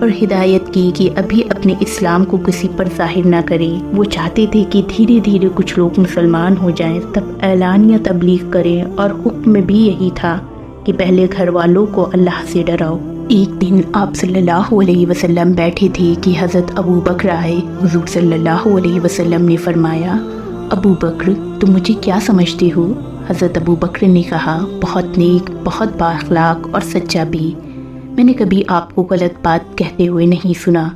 اور ہدایت کی کہ ابھی اپنے اسلام کو کسی پر ظاہر نہ کریں۔ وہ چاہتے تھے کہ دھیرے دھیرے کچھ لوگ مسلمان ہو جائیں، تب اعلانیہ تبلیغ کریں، اور حکم بھی یہی تھا کہ پہلے گھر والوں کو اللہ سے ڈراؤ۔ ایک دن آپ صلی اللہ علیہ وسلم بیٹھے تھے کہ حضرت ابو بکر آئے۔ حضور صلی اللہ علیہ وسلم نے فرمایا، ابو بکر تم مجھے کیا سمجھتے ہو؟ حضرت ابو بکر نے کہا، بہت نیک، بہت با اخلاق اور سچا بھی۔ میں نے کبھی آپ کو غلط بات کہتے ہوئے نہیں سنا۔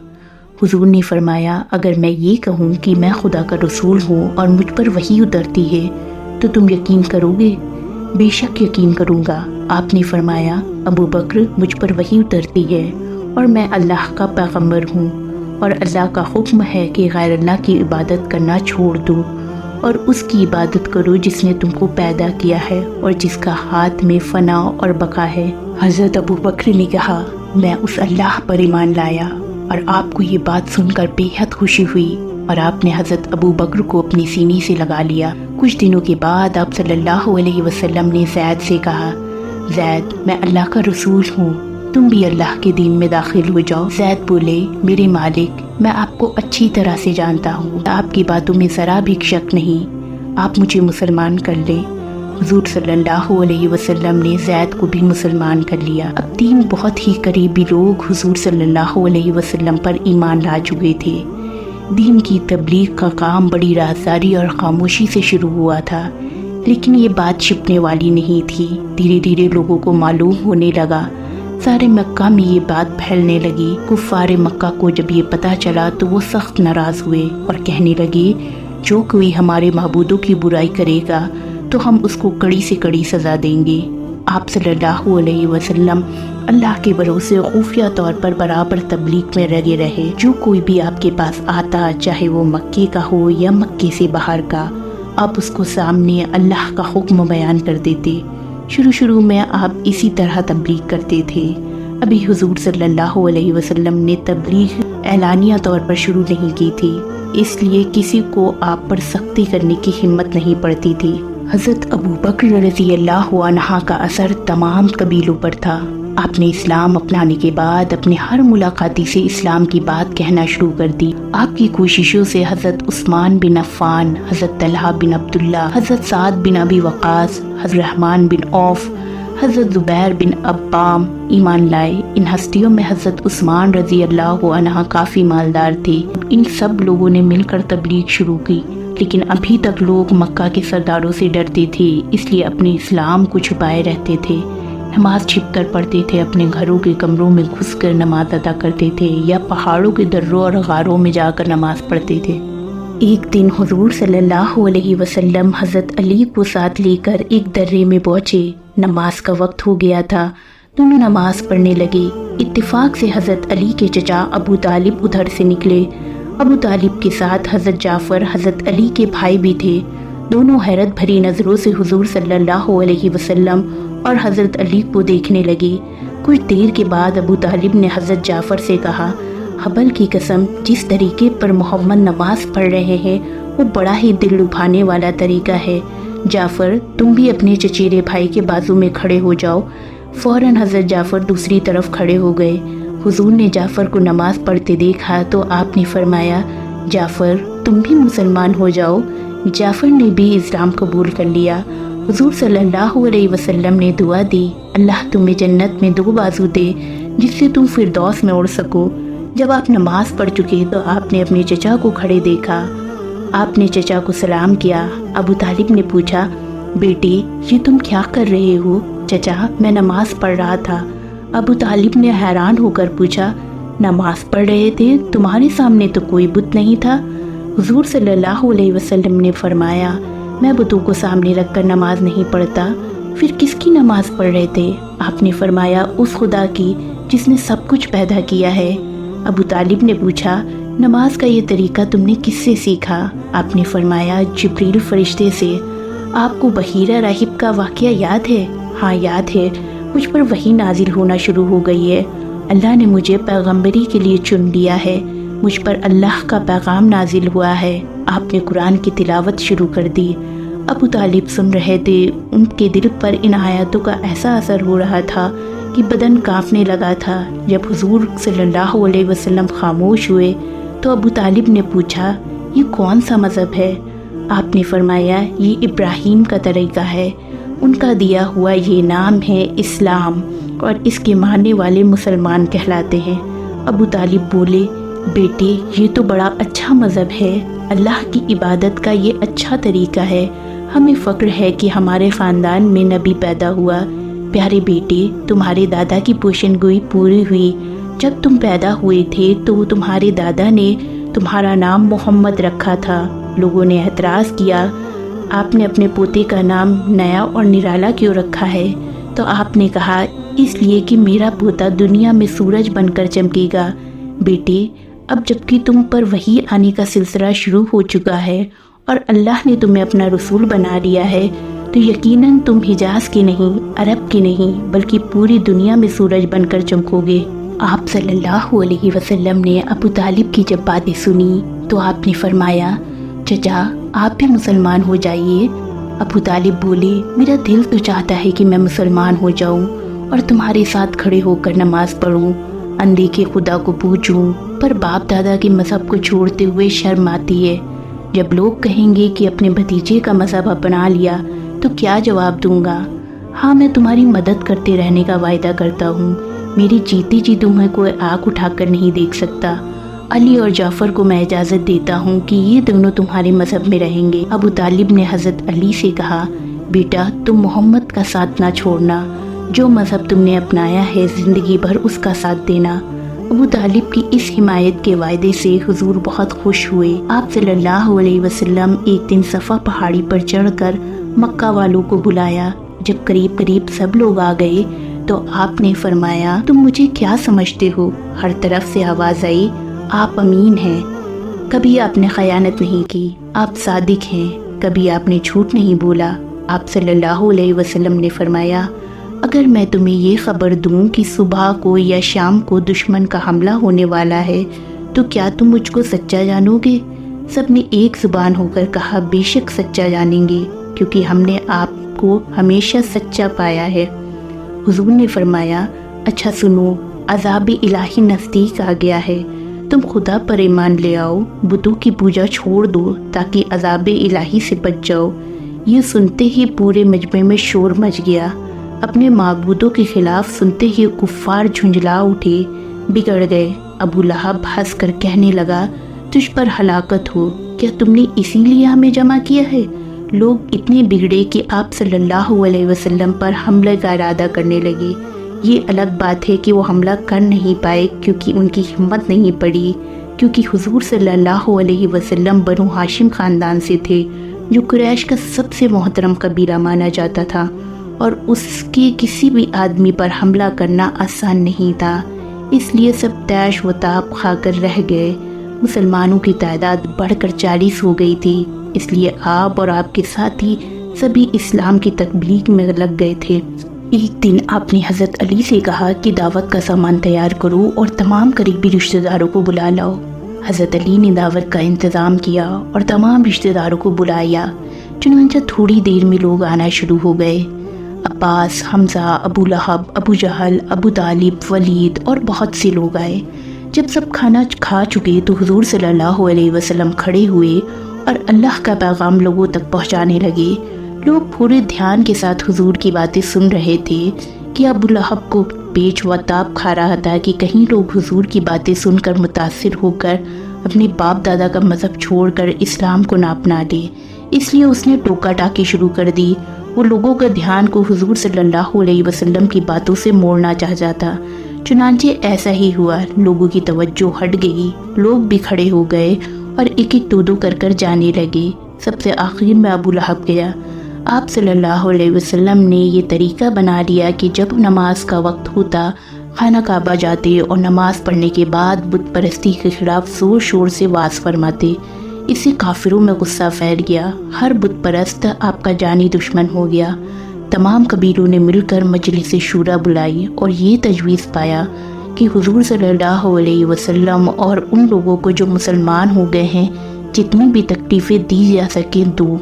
حضور نے فرمایا، اگر میں یہ کہوں کہ میں خدا کا رسول ہوں اور مجھ پر وحی اترتی ہے تو تم یقین کرو گے؟ بے شک یقین کروں گا۔ آپ نے فرمایا، ابو بکر مجھ پر وحی اترتی ہے اور میں اللہ کا پیغمبر ہوں، اور اللہ کا حکم ہے کہ غیر اللہ کی عبادت کرنا چھوڑ دو اور اس کی عبادت کرو جس نے تم کو پیدا کیا ہے اور جس کا ہاتھ میں فنا اور بقا ہے۔ حضرت ابو بکر نے کہا، میں اس اللہ پر ایمان لایا، اور آپ کو یہ بات سن کر بے حد خوشی ہوئی، اور آپ نے حضرت ابو بکر کو اپنی سینے سے لگا لیا۔ کچھ دنوں کے بعد آپ صلی اللہ علیہ وسلم نے زید سے کہا، زید میں اللہ کا رسول ہوں، تم بھی اللہ کے دین میں داخل ہو جاؤ۔ زید بولے، میرے مالک میں آپ کو اچھی طرح سے جانتا ہوں، آپ کی باتوں میں ذرا بھی شک نہیں، آپ مجھے مسلمان کر لیں۔ حضور صلی اللہ علیہ وسلم نے زید کو بھی مسلمان کر لیا۔ اب 3 بہت ہی قریبی لوگ حضور صلی اللہ علیہ وسلم پر ایمان لا چکے تھے۔ دین کی تبلیغ کا کام بڑی رازداری اور خاموشی سے شروع ہوا تھا، لیکن یہ بات چھپنے والی نہیں تھی۔ دھیرے دھیرے لوگوں کو معلوم ہونے لگا، سارے مکہ میں یہ بات پھیلنے لگی۔ کفار مکہ کو جب یہ پتہ چلا تو وہ سخت ناراض ہوئے اور کہنے لگے، جو کوئی ہمارے معبودوں کی برائی کرے گا تو ہم اس کو کڑی سے کڑی سزا دیں گے۔ آپ صلی اللہ علیہ وسلم اللہ کے بھروسے خفیہ طور پر برابر تبلیغ میں لگے رہے۔ جو کوئی بھی آپ کے پاس آتا، چاہے وہ مکے کا ہو یا مکے سے باہر کا، آپ اس کو سامنے اللہ کا حکم بیان کر دیتے۔ شروع میں آپ اسی طرح تبلیغ کرتے تھے۔ ابھی حضور صلی اللہ علیہ وسلم نے تبلیغ اعلانیہ طور پر شروع نہیں کی تھی، اس لیے کسی کو آپ پر سختی کرنے کی ہمت نہیں پڑتی تھی۔ حضرت ابو بکر رضی اللہ عنہ کا اثر تمام قبیلوں پر تھا۔ آپ نے اسلام اپنانے کے بعد اپنے ہر ملاقاتی سے اسلام کی بات کہنا شروع کر دی۔ آپ کی کوششوں سے حضرت عثمان بن عفان، حضرت طلحہ بن عبداللہ، حضرت سعد بن ابی وقاص، حضرت رحمان بن عوف، حضرت زبیر بن عوام ایمان لائے۔ ان ہستیوں میں حضرت عثمان رضی اللہ عنہ کافی مالدار تھے۔ ان سب لوگوں نے مل کر تبلیغ شروع کی، لیکن ابھی تک لوگ مکہ کے سرداروں سے ڈرتے تھے، اس لیے اپنے اسلام کو چھپائے رہتے تھے۔ نماز چھپ کر پڑھتے تھے، اپنے گھروں کے کمروں میں گھس کر نماز ادا کرتے تھے، یا پہاڑوں کے دروں اور غاروں میں جا کر نماز پڑھتے تھے۔ ایک دن حضور صلی اللہ علیہ وسلم حضرت علی کو ساتھ لے کر ایک درے میں پہنچے۔ نماز کا وقت ہو گیا تھا، دونوں نماز پڑھنے لگے۔ اتفاق سے حضرت علی کے چچا ابو طالب ادھر سے نکلے۔ ابو طالب کے ساتھ حضرت جعفر حضرت علی کے بھائی بھی تھے۔ دونوں حیرت بھری نظروں سے حضور صلی اللہ علیہ وسلم اور حضرت علی کو دیکھنے لگے۔ کچھ دیر کے بعد ابو طالب نے حضرت جعفر سے کہا، حبل کی قسم، جس طریقے پر محمد نماز پڑھ رہے ہیں وہ بڑا ہی دل لبھانے والا طریقہ ہے۔ جعفر تم بھی اپنے چچیرے بھائی کے بازو میں کھڑے ہو جاؤ۔ فوراً حضرت جعفر دوسری طرف کھڑے ہو گئے۔ حضور نے جعفر کو نماز پڑھتے دیکھا تو آپ نے فرمایا، جعفر تم بھی مسلمان ہو جاؤ۔ جعفر نے بھی اسلام قبول کر لیا۔ حضور صلی اللہ علیہ وسلم نے دعا دی، اللہ تمہیں جنت میں 2 بازو دے جس سے تم فردوس میں اڑ سکو۔ جب آپ نماز پڑھ چکے تو آپ نے اپنے چچا کو کھڑے دیکھا۔ آپ نے چچا کو سلام کیا۔ ابو طالب نے پوچھا، بیٹی یہ تم کیا کر رہے ہو؟ چچا میں نماز پڑھ رہا تھا۔ ابو طالب نے حیران ہو کر پوچھا، نماز پڑھ رہے تھے؟ تمہارے سامنے تو کوئی بت نہیں تھا۔ حضور صلی اللہ علیہ وسلم نے فرمایا، میں بتوں کو سامنے رکھ کر نماز نہیں پڑھتا۔ پھر کس کی نماز پڑھ رہے تھے؟ آپ نے فرمایا، اس خدا کی جس نے سب کچھ پیدا کیا ہے۔ ابو طالب نے پوچھا، نماز کا یہ طریقہ تم نے کس سے سیکھا؟ آپ نے فرمایا، جبریل فرشتے سے۔ آپ کو بحیرہ راہب کا واقعہ یاد ہے؟ ہاں یاد ہے، مجھ پر وحی نازل ہونا شروع ہو گئی ہے۔ اللہ نے مجھے پیغمبری کے لیے چن لیا ہے، مجھ پر اللہ کا پیغام نازل ہوا ہے۔ آپ نے قرآن کی تلاوت شروع کر دی۔ ابو طالب سن رہے تھے، ان کے دل پر ان آیاتوں کا ایسا اثر ہو رہا تھا کہ بدن کانپنے لگا تھا۔ جب حضور صلی اللہ علیہ وسلم خاموش ہوئے تو ابو طالب نے پوچھا، یہ کون سا مذہب ہے؟ آپ نے فرمایا، یہ ابراہیم کا طریقہ ہے، ان کا دیا ہوا یہ نام ہے اسلام، اور اس کے ماننے والے مسلمان کہلاتے ہیں۔ ابو طالب بولے، بیٹے یہ تو بڑا اچھا مذہب ہے، اللہ کی عبادت کا یہ اچھا طریقہ ہے، ہمیں فخر ہے کہ ہمارے خاندان میں نبی پیدا ہوا۔ پیارے بیٹے، تمہارے دادا کی پیشن گوئی پوری ہوئی۔ جب تم پیدا ہوئے تھے تو تمہارے دادا نے تمہارا نام محمد رکھا تھا۔ لوگوں نے اعتراض کیا، آپ نے اپنے پوتے کا نام نیا اور نرالا کیوں رکھا ہے؟ تو آپ نے کہا، اس لیے کہ میرا پوتا دنیا میں سورج بن کر چمکے گا۔ بیٹے، اب جبکہ تم پر وحی آنے کا سلسلہ شروع ہو چکا ہے اور اللہ نے تمہیں اپنا رسول بنا لیا ہے، تو یقیناً تم حجاز کے نہیں، عرب کے نہیں، بلکہ پوری دنیا میں سورج بن کر چمکو گے۔ آپ صلی اللہ علیہ وسلم نے ابو طالب کی جب باتیں سنی تو آپ نے فرمایا، چچا آپ بھی مسلمان ہو جائیے۔ ابو طالب بولے، میرا دل تو چاہتا ہے کہ میں مسلمان ہو جاؤں اور تمہارے ساتھ کھڑے ہو کر نماز پڑھوں، اندیکھے خدا کو پوجوں، پر باپ دادا کے مذہب کو چھوڑتے ہوئے شرم آتی ہے۔ جب لوگ کہیں گے کہ اپنے بھتیجے کا مذہب اپنا لیا تو کیا جواب دوں گا؟ ہاں، میں تمہاری مدد کرتے رہنے کا وعدہ کرتا ہوں، میری جیتی جی تمہیں کوئی آنکھ اٹھا کر نہیں دیکھ سکتا۔ علی اور جعفر کو میں اجازت دیتا ہوں کہ یہ دونوں تمہارے مذہب میں رہیں گے۔ ابو طالب نے حضرت علی سے کہا، بیٹا تم محمد کا ساتھ نہ چھوڑنا، جو مذہب تم نے اپنایا ہے زندگی بھر اس کا ساتھ دینا۔ ابو طالب کی اس حمایت کے وعدے سے حضور بہت خوش ہوئے۔ آپ صلی اللہ علیہ وسلم ایک دن صفا پہاڑی پر چڑھ کر مکہ والوں کو بلایا۔ جب قریب سب لوگ آ گئے تو آپ نے فرمایا، تم مجھے کیا سمجھتے ہو؟ ہر طرف سے آواز آئی، آپ امین ہیں، کبھی آپ نے خیانت نہیں کی، آپ صادق ہیں، کبھی آپ نے جھوٹ نہیں بولا۔ آپ صلی اللہ علیہ وسلم نے فرمایا، اگر میں تمہیں یہ خبر دوں کہ صبح کو یا شام کو دشمن کا حملہ ہونے والا ہے تو کیا تم مجھ کو سچا جانو گے؟ سب نے ایک زبان ہو کر کہا، بے شک سچا جانیں گے، کیونکہ ہم نے آپ کو ہمیشہ سچا پایا ہے۔ حضور نے فرمایا، اچھا سنو، عذاب الہی نزدیک آ گیا ہے، تم خدا پر ایمان لے آؤ، بتوں کی پوجا چھوڑ دو تاکہ عذاب الہی سے بچ جاؤ۔ یہ سنتے ہی پورے مجمع میں شور مچ گیا۔ اپنے معبودوں کے خلاف سنتے ہی کفار جھنجلا اٹھے، بگڑ گئے۔ ابو لہب ہنس کر کہنے لگا، تجھ پر ہلاکت ہو، کیا تم نے اسی لیے ہمیں جمع کیا ہے؟ لوگ اتنے بگڑے کہ آپ صلی اللہ علیہ وسلم پر حملے کا ارادہ کرنے لگے۔ یہ الگ بات ہے کہ وہ حملہ کر نہیں پائے کیونکہ ان کی ہمت نہیں پڑی، کیونکہ حضور صلی اللہ علیہ وسلم بنو ہاشم خاندان سے تھے، جو قریش کا سب سے محترم قبیلہ مانا جاتا تھا، اور اس کے کسی بھی آدمی پر حملہ کرنا آسان نہیں تھا۔ اس لیے سب تیش و تاب کھا کر رہ گئے۔ مسلمانوں کی تعداد بڑھ کر 40 ہو گئی تھی، اس لیے آپ اور آپ کے ساتھی سبھی اسلام کی تبلیغ میں لگ گئے تھے۔ ایک دن آپ نے حضرت علی سے کہا کہ دعوت کا سامان تیار کرو اور تمام قریبی رشتہ داروں کو بلا لاؤ۔ حضرت علی نے دعوت کا انتظام کیا اور تمام رشتہ داروں کو بلایا۔ چنانچہ تھوڑی دیر میں لوگ آنا شروع ہو گئے۔ عباس، حمزہ، ابو لہب، ابو جہل، ابو طالب، ولید اور بہت سے لوگ آئے۔ جب سب کھانا کھا چکے تو حضور صلی اللہ علیہ وسلم کھڑے ہوئے اور اللہ کا پیغام لوگوں تک پہنچانے لگے۔ لوگ پورے دھیان کے ساتھ حضور کی باتیں سن رہے تھے کہ ابو لہب کو پیچ و تاب کھا رہا تھا کہ کہیں لوگ حضور کی باتیں سن کر متاثر ہو کر اپنے باپ دادا کا مذہب چھوڑ کر اسلام کو نہ اپنا لے۔ اس لیے اس نے ٹوکا ٹاکی شروع کر دی۔ وہ لوگوں کا دھیان کو حضور صلی اللہ علیہ وسلم کی باتوں سے موڑنا چاہتا تھا۔ چنانچہ ایسا ہی ہوا، لوگوں کی توجہ ہٹ گئی، لوگ بھی کھڑے ہو گئے اور ایک ایک دو کر کر جانے لگے۔ سب سے آخر میں ابو لہب گیا۔ آپ صلی اللہ علیہ وسلم نے یہ طریقہ بنا لیا کہ جب نماز کا وقت ہوتا خانہ کعبہ جاتے اور نماز پڑھنے کے بعد بت پرستی کے خلاف زور شور سے واز فرماتے۔ اس سے کافروں میں غصہ پھیل گیا، ہر بت پرست آپ کا جانی دشمن ہو گیا۔ تمام قبیلوں نے مل کر مجلس شورا بلائی اور یہ تجویز پایا کہ حضور صلی اللہ علیہ وسلم اور ان لوگوں کو جو مسلمان ہو گئے ہیں جتنی بھی تکلیفیں دی جا سکیں دو۔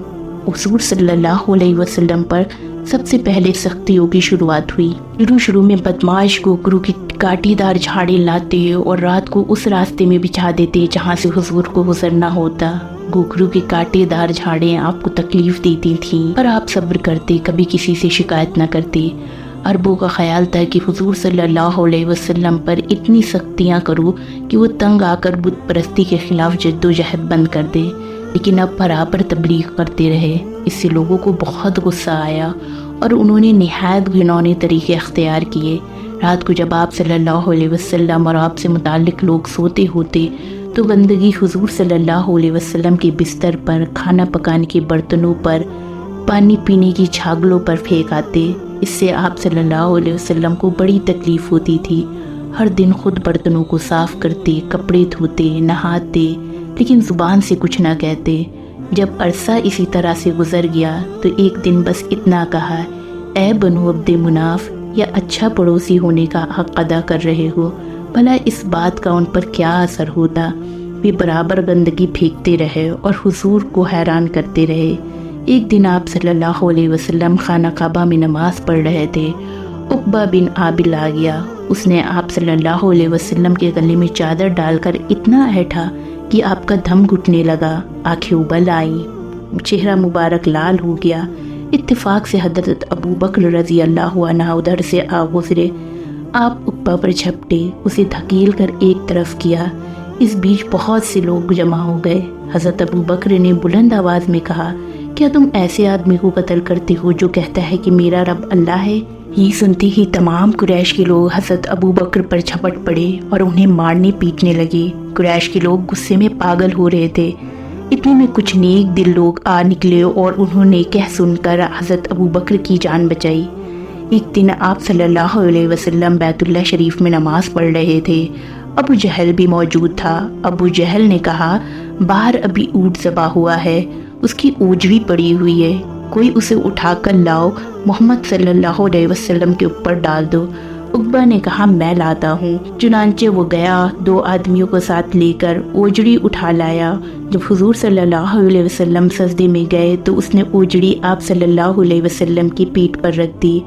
حضور صلی اللہ علیہ وسلم پر سب سے پہلے سختیوں کی شروعات ہوئی۔ شروع میں بدماش گوگرو کی کاٹی دار جھاڑیں لاتے اور رات کو اس راستے میں بچھا دیتے جہاں سے حضور کو گزرنا ہوتا۔ گوگرو کی کاٹے دار جھاڑیں آپ کو تکلیف دیتی تھیں، پر آپ صبر کرتے، کبھی کسی سے شکایت نہ کرتے۔ عربوں کا خیال تھا کہ حضور صلی اللہ علیہ وسلم پر اتنی سختیاں کرو کہ وہ تنگ آ کر بت پرستی کے خلاف جد و جہد بند کر دے، لیکن اب برابر تبلیغ کرتے رہے۔ اس سے لوگوں کو بہت غصہ آیا اور انہوں نے نہایت گھنونے طریقے اختیار کیے۔ رات کو جب آپ صلی اللہ علیہ وسلم اور آپ سے متعلق لوگ سوتے ہوتے تو گندگی حضور صلی اللہ علیہ وسلم کے بستر پر، کھانا پکانے کے برتنوں پر، پانی پینے کی چھاگلوں پر پھینک آتے۔ اس سے آپ صلی اللہ علیہ وسلم کو بڑی تکلیف ہوتی تھی۔ ہر دن خود برتنوں کو صاف کرتے، کپڑے دھوتے، نہاتے، لیکن زبان سے کچھ نہ کہتے۔ جب عرصہ اسی طرح سے گزر گیا تو ایک دن بس اتنا کہا، اے بنو عبد مناف، یا اچھا پڑوسی ہونے کا حق ادا کر رہے ہو؟ بھلا اس بات کا ان پر کیا اثر ہوتا؟ وہ برابر گندگی پھینکتے رہے اور حضور کو حیران کرتے رہے۔ ایک دن آپ صلی اللہ علیہ وسلم خانہ کعبہ میں نماز پڑھ رہے تھے۔ عقبہ بن عابل آ گیا۔ اس نے آپ صلی اللہ علیہ وسلم کے گلے میں چادر ڈال کر اتنا ایٹھا کہ آپ کا دم گھٹنے لگا، آنکھیں ابل آئیں، چہرہ مبارک لال ہو گیا۔ اتفاق سے حضرت ابو بکر رضی اللہ عنہ ادھر سے آ گزرے۔ آپ عقبہ پر جھپٹے، اسے دھکیل کر ایک طرف کیا۔ اس بیچ بہت سے لوگ جمع ہو گئے۔ حضرت ابو بکر نے بلند آواز میں کہا، کیا تم ایسے آدمی کو قتل کرتے ہو جو کہتا ہے کہ میرا رب اللہ ہے؟ یہ سنتے ہی تمام قریش کے لوگ حضرت ابو بکر پر جھپٹ پڑے اور انہیں مارنے پیٹنے لگے۔ قریش کے لوگ غصے میں پاگل ہو رہے تھے۔ اتنے میں کچھ نیک دل لوگ آ نکلے اور انہوں نے کہہ سن کر حضرت ابو بکر کی جان بچائی۔ ایک دن آپ صلی اللہ علیہ وسلم بیت اللہ شریف میں نماز پڑھ رہے تھے۔ ابو جہل بھی موجود تھا۔ ابو جہل نے کہا، باہر ابھی اونٹ ذبح ہوا ہے، اس کی اوجڑی پڑی ہوئی ہے، کوئی اسے اٹھا کر لاؤ، محمد صلی اللہ علیہ وسلم کے اوپر ڈال دو۔ عقبہ نے کہا، میں لاتا ہوں۔ چنانچہ وہ گیا، 2 آدمیوں کو ساتھ لے کر اوجڑی اٹھا لایا۔ جب حضور صلی اللہ علیہ وسلم سجدے میں گئے تو اس نے اوجڑی آپ صلی اللہ علیہ وسلم کی پیٹھ پر رکھ دی۔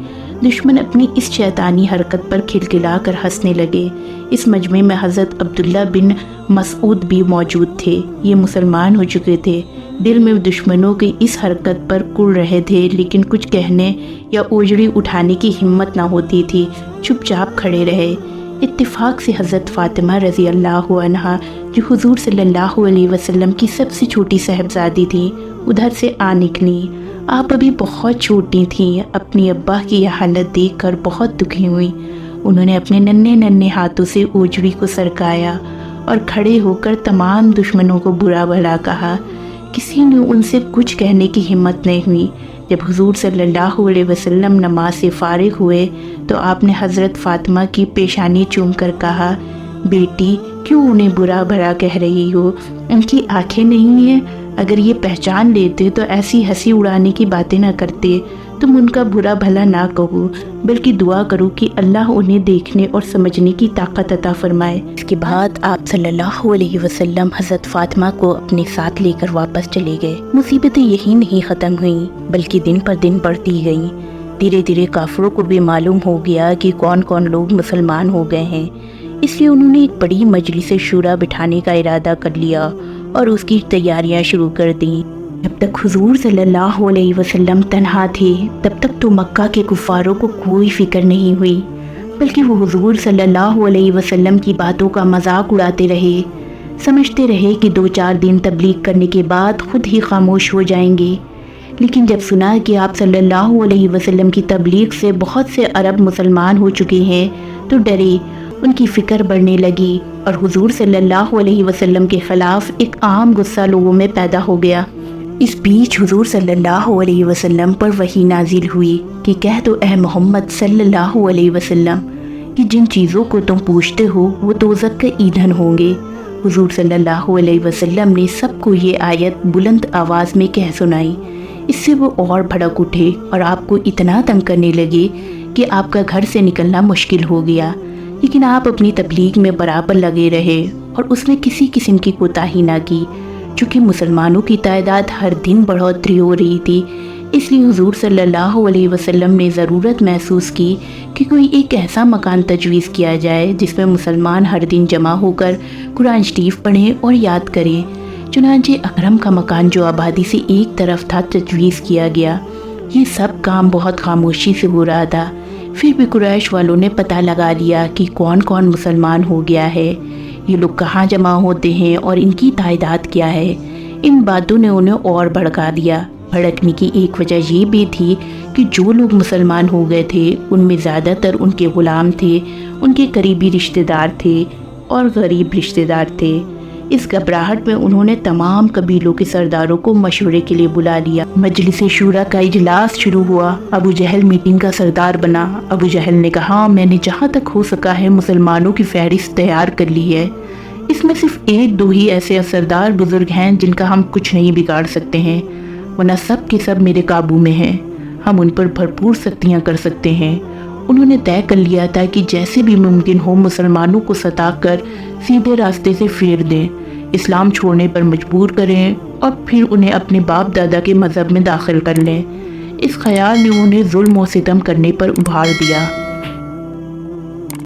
دشمن اپنی اس شیطانی حرکت پر کھلکھلا کر ہنسنے لگے۔ اس مجمع میں حضرت عبداللہ بن مسعود بھی موجود تھے۔ یہ مسلمان ہو چکے تھے۔ دل میں دشمنوں کی اس حرکت پر کڑ رہے تھے، لیکن کچھ کہنے یا اوجڑی اٹھانے کی ہمت نہ ہوتی تھی، چپ چاپ کھڑے رہے۔ اتفاق سے حضرت فاطمہ رضی اللہ عنہا، جو حضور صلی اللہ علیہ وسلم کی سب سے چھوٹی صاحبزادی تھیں، ادھر سے آ نکلیں۔ آپ ابھی بہت چھوٹی تھیں۔ اپنی ابا کی یہ حالت دیکھ کر بہت دکھی ہوئیں۔ انہوں نے اپنے ننھے ننھے ہاتھوں سے اوجڑی کو سرکایا اور کھڑے ہو کر تمام دشمنوں کو برا بھلا کہا۔ کسی نے ان سے کچھ کہنے کی ہمت نہیں ہوئی۔ جب حضور صلی اللہ علیہ وسلم نماز سے فارغ ہوئے تو آپ نے حضرت فاطمہ کی پیشانی چوم کر کہا، بیٹی، کیوں انہیں برا بھلا کہہ رہی ہو؟ ان کی آنکھیں نہیں ہیں؟ اگر یہ پہچان لیتے تو ایسی ہنسی اڑانے کی باتیں نہ کرتے۔ تم ان کا برا بھلا نہ کہو، بلکہ دعا کرو کہ اللہ انہیں دیکھنے اور سمجھنے کی طاقت عطا فرمائے۔ اس کے بعد آپ صلی اللہ علیہ وسلم حضرت فاطمہ کو اپنے ساتھ لے کر واپس چلے گئے۔ مصیبتیں یہی نہیں ختم ہوئیں، بلکہ دن پر دن بڑھتی گئیں۔ دھیرے دھیرے کافروں کو بھی معلوم ہو گیا کہ کون کون لوگ مسلمان ہو گئے ہیں، اس لیے انہوں نے ایک بڑی مجلس شورا بٹھانے کا ارادہ کر لیا اور اس کی تیاریاں شروع کر دیں۔ جب تک حضور صلی اللہ علیہ وسلم تنہا تھے تب تک تو مکہ کے کفاروں کو کوئی فکر نہیں ہوئی، بلکہ وہ حضور صلی اللہ علیہ وسلم کی باتوں کا مذاق اڑاتے رہے، سمجھتے رہے کہ 2-4 دن تبلیغ کرنے کے بعد خود ہی خاموش ہو جائیں گے۔ لیکن جب سنا کہ آپ صلی اللہ علیہ وسلم کی تبلیغ سے بہت سے عرب مسلمان ہو چکے ہیں تو ڈرے، ان کی فکر بڑھنے لگی اور حضور صلی اللہ علیہ وسلم کے خلاف ایک عام غصہ لوگوں میں پیدا ہو گیا۔ اس بیچ حضور صلی اللہ علیہ وسلم پر وحی نازل ہوئی کہ کہہ دو اے محمد صلی اللہ علیہ وسلم کہ جن چیزوں کو تم پوچھتے ہو وہ دوزخ کے ایندھن ہوں گے۔ حضور صلی اللہ علیہ وسلم نے سب کو یہ آیت بلند آواز میں کہہ سنائی۔ اس سے وہ اور بھڑک اٹھے اور آپ کو اتنا تنگ کرنے لگے کہ آپ کا گھر سے نکلنا مشکل ہو گیا، لیکن آپ اپنی تبلیغ میں برابر لگے رہے اور اس میں کسی قسم کی کوتاہی نہ کی۔ چونکہ مسلمانوں کی تعداد ہر دن بڑھوتری ہو رہی تھی، اس لیے حضور صلی اللہ علیہ وسلم نے ضرورت محسوس کی کہ کوئی ایک ایسا مکان تجویز کیا جائے جس میں مسلمان ہر دن جمع ہو کر قرآن شریف پڑھیں اور یاد کریں۔ چنانچہ اکرم کا مکان جو آبادی سے ایک طرف تھا تجویز کیا گیا۔ یہ سب کام بہت خاموشی سے ہو رہا تھا، پھر بھی قریش والوں نے پتہ لگا لیا کہ کون کون مسلمان ہو گیا ہے، یہ لوگ کہاں جمع ہوتے ہیں اور ان کی تعداد کیا ہے۔ ان باتوں نے انہیں اور بھڑکا دیا۔ بھڑکنے کی ایک وجہ یہ بھی تھی کہ جو لوگ مسلمان ہو گئے تھے ان میں زیادہ تر ان کے غلام تھے، ان کے قریبی رشتہ دار تھے اور غریب رشتہ دار تھے۔ اس گھبراہٹ میں انہوں نے تمام قبیلوں کے سرداروں کو مشورے کے لیے بلا لیا۔ مجلس شورا کا اجلاس شروع ہوا۔ ابو جہل میٹنگ کا سردار بنا۔ ابو جہل نے کہا، میں نے جہاں تک ہو سکا ہے مسلمانوں کی فہرست تیار کر لی ہے۔ اس میں صرف ایک دو ہی ایسے سردار بزرگ ہیں جن کا ہم کچھ نہیں بگاڑ سکتے ہیں، ورنہ سب کے سب میرے قابو میں ہیں، ہم ان پر بھرپور سختیاں کر سکتے ہیں۔ انہوں نے طے کر لیا تھا کہ جیسے بھی ممکن ہو مسلمانوں کو ستا کر سیدھے راستے سے پھیر دیں، اسلام چھوڑنے پر مجبور کریں اور پھر انہیں اپنے باپ دادا کے مذہب میں داخل کر لیں۔ اس خیال نے انہیں ظلم و ستم کرنے پر ابھار دیا۔